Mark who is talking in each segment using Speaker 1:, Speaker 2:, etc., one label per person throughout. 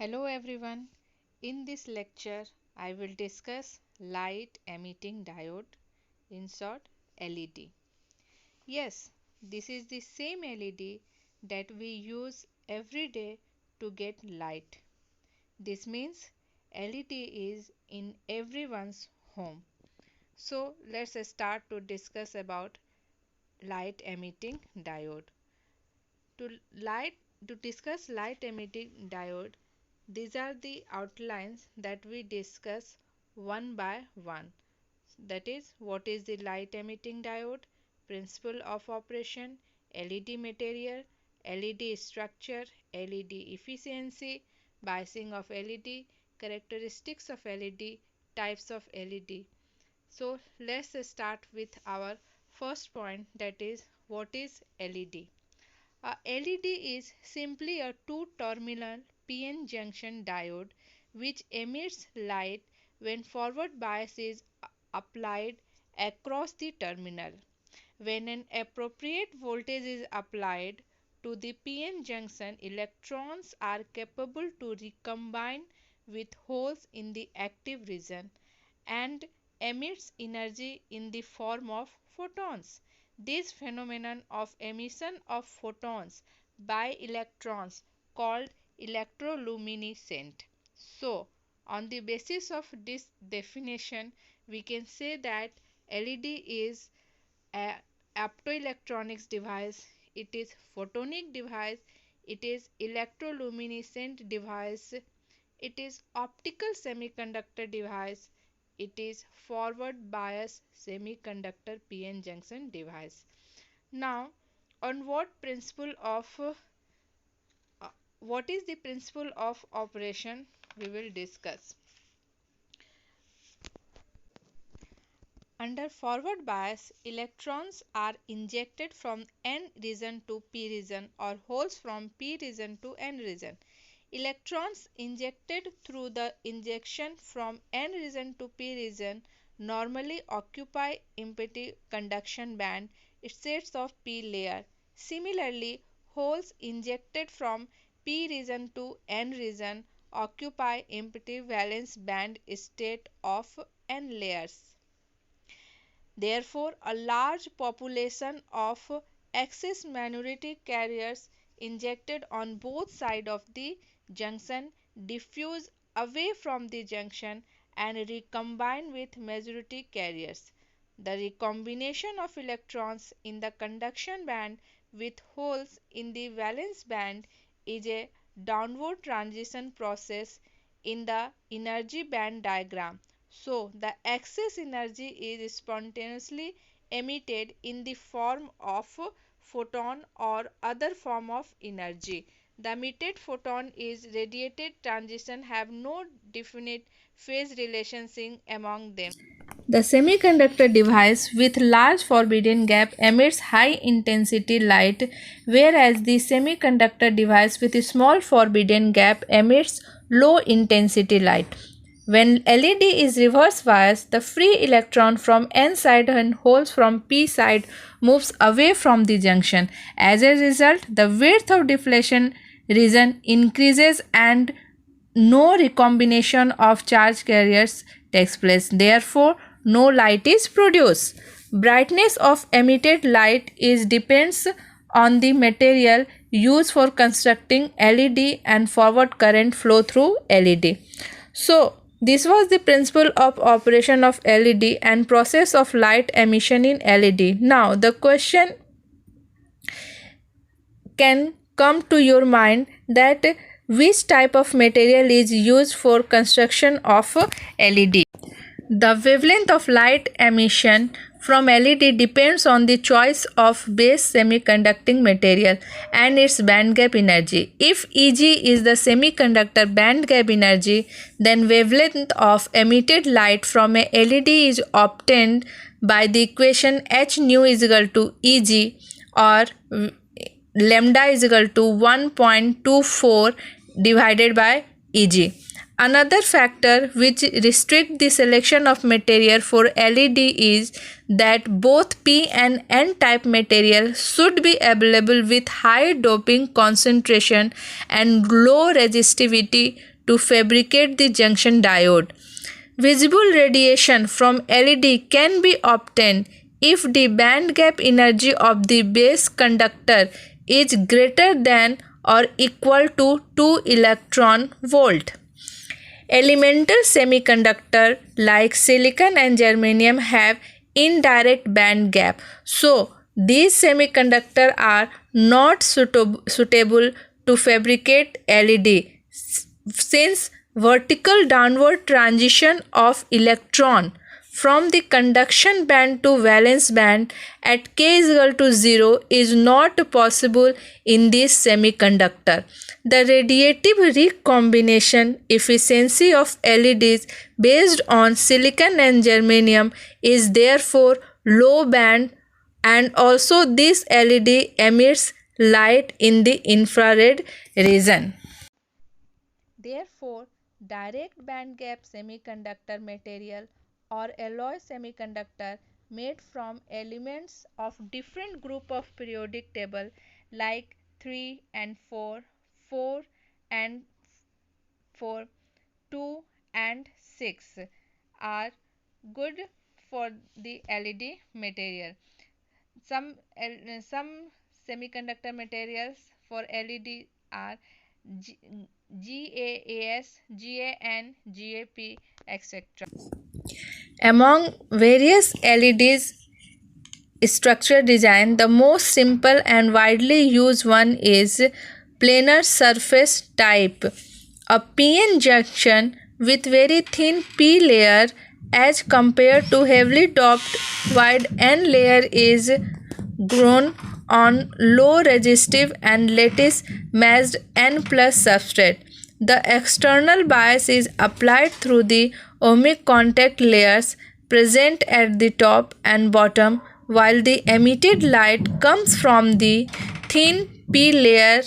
Speaker 1: Hello everyone. In this lecture, I will discuss light emitting diode, in short LED. Yes, this is the same LED that we use every day to get light. This means LED is in everyone's home. So let's start to discuss about light emitting diode. To light to discuss light emitting diode, these are the outlines that we discuss one by one. That is, what is the light emitting diode, principle of operation, LED material, LED structure, LED efficiency, biasing of LED, characteristics of LED, types of LED. So let's start with our first point, that is what is LED. A LED is simply a two-terminal PN junction diode which emits light when forward bias is applied across the terminal. When an appropriate voltage is applied to the PN junction, electrons are capable to recombine with holes in the active region and emits energy in the form of photons. This phenomenon of emission of photons by electrons called electroluminescent. So, on the basis of this definition, we can say that LED is a optoelectronics device, it is photonic device, it is electroluminescent device, it is optical semiconductor device, it is forward bias semiconductor PN junction device. Now, on what is the principle of operation we will discuss. Under forward bias, electrons are injected from N region to P region or holes from P region to N region. Electrons injected through the injection from N region to P region normally occupy empty conduction band states of P layer. Similarly, holes injected from P region to N region occupy empty valence band state of N layers. Therefore, a large population of excess minority carriers injected on both sides of the junction diffuse away from the junction and recombine with majority carriers. The recombination of electrons in the conduction band with holes in the valence band is a downward transition process in the energy band diagram. So, the excess energy is spontaneously emitted in the form of photon or other form of energy. The emitted photon is radiated transition have no definite phase relationship among them. The semiconductor device with large forbidden gap emits high intensity light, whereas the semiconductor device with a small forbidden gap emits low intensity light. When LED is reverse biased, the free electron from N side and holes from P side moves away from the junction. As a result, the width of deflection region increases and no recombination of charge carriers takes place. Therefore, no light is produced. Brightness of emitted light is depends on the material used for constructing LED and forward current flow through LED. So, this was the principle of operation of LED and process of light emission in LED. Now, the question can come to your mind that which type of material is used for construction of LED. The wavelength of light emission from LED depends on the choice of base semiconducting material and its band gap energy. If Eg is the semiconductor band gap energy, then wavelength of emitted light from a LED is obtained by the equation h nu is equal to Eg or lambda is equal to 1.24 divided by Eg. Another factor which restricts the selection of material for LED is that both P and N type material should be available with high doping concentration and low resistivity to fabricate the junction diode. Visible radiation from LED can be obtained if the band gap energy of the base conductor is greater than or equal to 2 electron volt. Elemental semiconductor like silicon and germanium have indirect band gap. So, these semiconductors are not suitable to fabricate LED since vertical downward transition of electron from the conduction band to valence band at k is equal to 0 is not possible in this semiconductor. The radiative recombination efficiency of LEDs based on silicon and germanium is therefore low band, and also this LED emits light in the infrared region. Therefore, direct band gap semiconductor material or alloy semiconductor made from elements of different group of periodic table like 3 and 4, 4 and 4, 2 and 6 are good for the LED material. Some semiconductor materials for LED are GAAS, GAN, GAP, etc. Among various LEDs structure design, the most simple and widely used one is planar surface type. A PN junction with very thin P layer as compared to heavily doped wide N layer is grown on low resistive and lattice matched N plus substrate. The external bias is applied through the ohmic contact layers present at the top and bottom, while the emitted light comes from the thin P layer.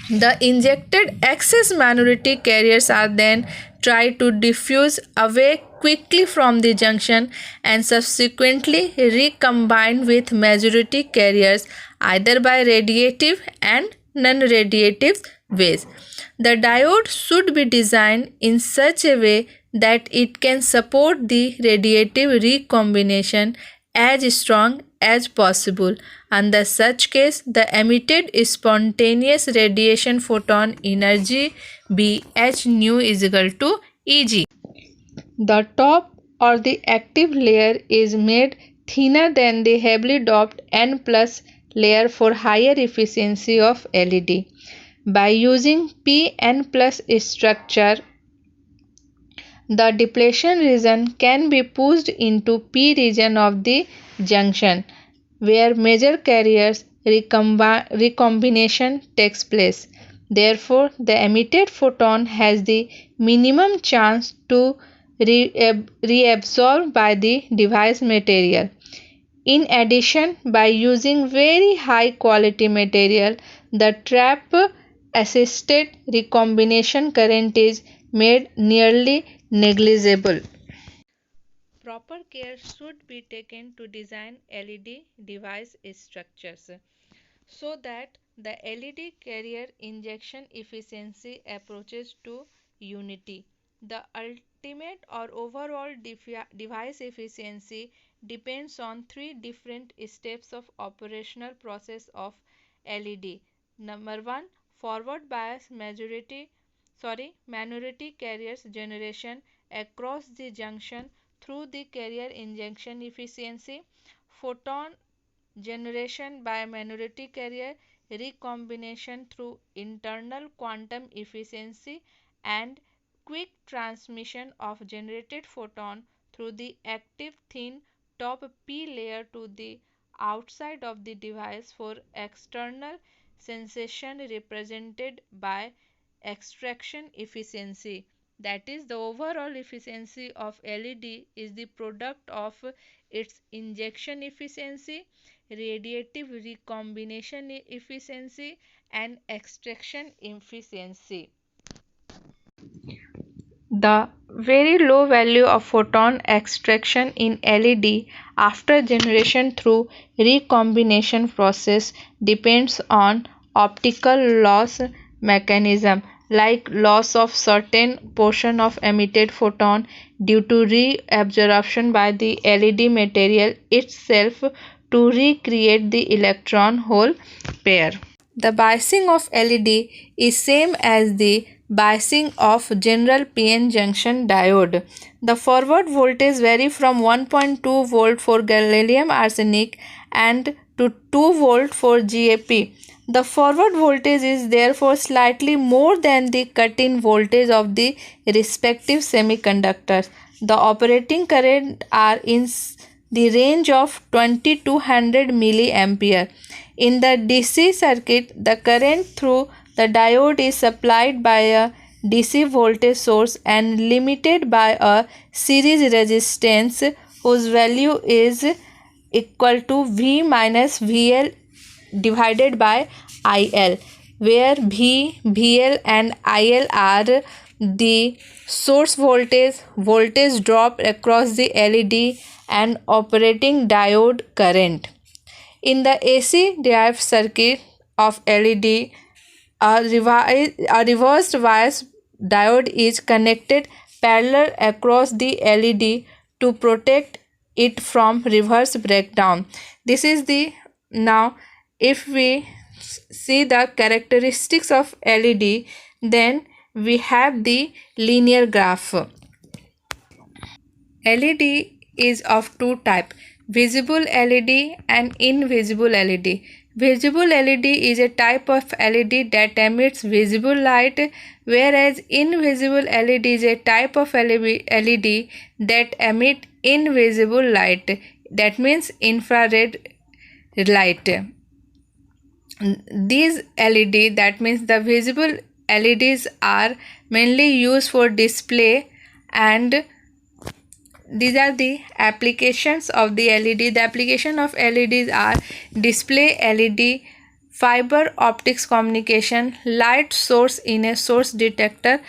Speaker 1: The injected excess minority carriers are then tried to diffuse away quickly from the junction and subsequently recombined with majority carriers either by radiative and non-radiative ways. The diode should be designed in such a way that it can support the radiative recombination as strong as possible. Under such case, the emitted spontaneous radiation photon energy Bh nu is equal to Eg. The top or the active layer is made thinner than the heavily doped N plus layer for higher efficiency of LED. By using Pn plus structure, the depletion region can be pushed into P region of the junction, where major carriers recombination takes place. Therefore, the emitted photon has the minimum chance to reabsorb by the device material. In addition, by using very high quality material, the trap assisted recombination current is made nearly negligible. Proper care should be taken to design LED device structures so that the LED carrier injection efficiency approaches to unity. The ultimate or overall device efficiency depends on three different steps of operational process of LED. Number 1, forward bias minority carriers generation across the junction through the carrier injection efficiency, photon generation by minority carrier recombination through internal quantum efficiency, and quick transmission of generated photon through the active thin top P layer to the outside of the device for external sensation represented by extraction efficiency. That is, the overall efficiency of LED is the product of its injection efficiency, radiative recombination efficiency, and extraction efficiency. The very low value of photon extraction in LED after generation through recombination process depends on optical loss mechanism like loss of certain portion of emitted photon due to reabsorption by the LED material itself to recreate the electron hole pair. The biasing of LED is same as the biasing of general PN junction diode. The forward voltage vary from 1.2 volt for gallium arsenide and to 2 volt for GaP. The forward voltage is therefore slightly more than the cut-in voltage of the respective semiconductors. The operating current are in the range of 20 to 100 milliampere. In the DC circuit, the current through the diode is supplied by a DC voltage source and limited by a series resistance whose value is equal to V minus VL divided by IL, where V, VL and IL are the source voltage, voltage drop across the LED and operating diode current. In the AC derived circuit of LED, a reversed bias diode is connected parallel across the LED to protect it from reverse breakdown. This is the now if we see the characteristics of LED, then we have the linear graph. LED is of two types, visible LED and invisible LED. Visible LED is a type of LED that emits visible light, whereas invisible LED is a type of LED that emits invisible light, that means infrared light. These LED, that means the visible LEDs, are mainly used for display, and these are the applications of the LED. The application of LEDs are display LED, fiber optics communication, light source in a source detector.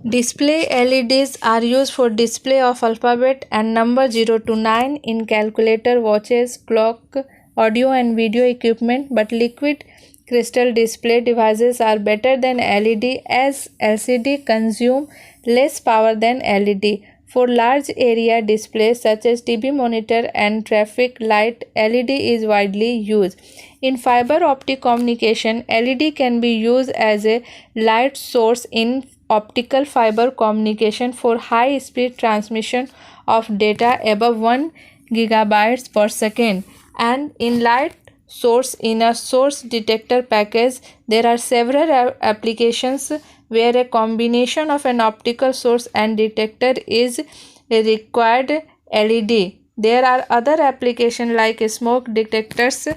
Speaker 1: Display LEDs are used for display of alphabet and number 0 to 9 in calculator, watches, clock, audio and video equipment, but liquid crystal display devices are better than LED as LCD consume less power than LED. For large area displays such as TV monitor and traffic light, LED is widely used. In fiber optic communication, LED can be used as a light source in optical fiber communication for high speed transmission of data above 1 gigabytes per second, and in light source in a source detector package. There are several applications where a combination of an optical source and detector is required LED. There are other applications like smoke detectors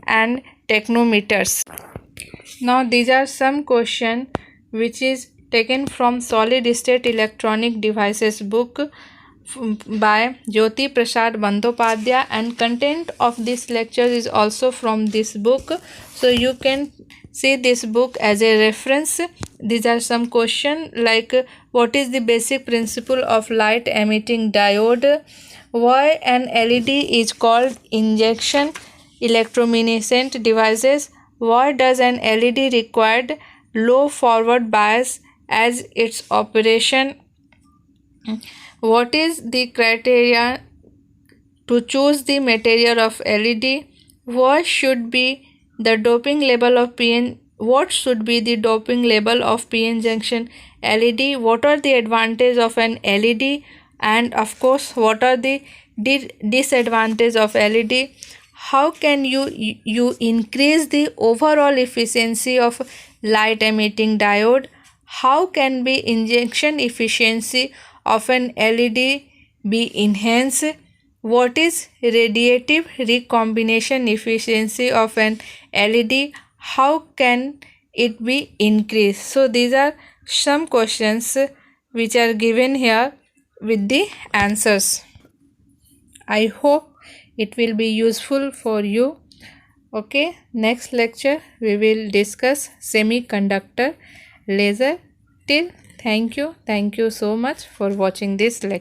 Speaker 1: and technometers. Now these are some questions which is taken from Solid State Electronic Devices book by Jyoti Prasad Bandyopadhyay, and content of this lecture is also from this book, so you can see this book as a reference. These are some questions like what is the basic principle of light emitting diode, why an LED is called injection electroluminescent devices, why does an LED require low forward bias as its operation, what is the criteria to choose the material of LED, what should be the doping level of PN, what should be the doping level of PN junction LED, what are the advantages of an LED, and of course what are the disadvantages of LED, how can you increase the overall efficiency of light emitting diode, how can be injection efficiency of an LED be enhanced, what is radiative recombination efficiency of an LED, how can it be increased. So these are some questions which are given here with the answers. I hope it will be useful for you. Okay, next lecture we will discuss semiconductor laser. Till thank you so much for watching this lecture.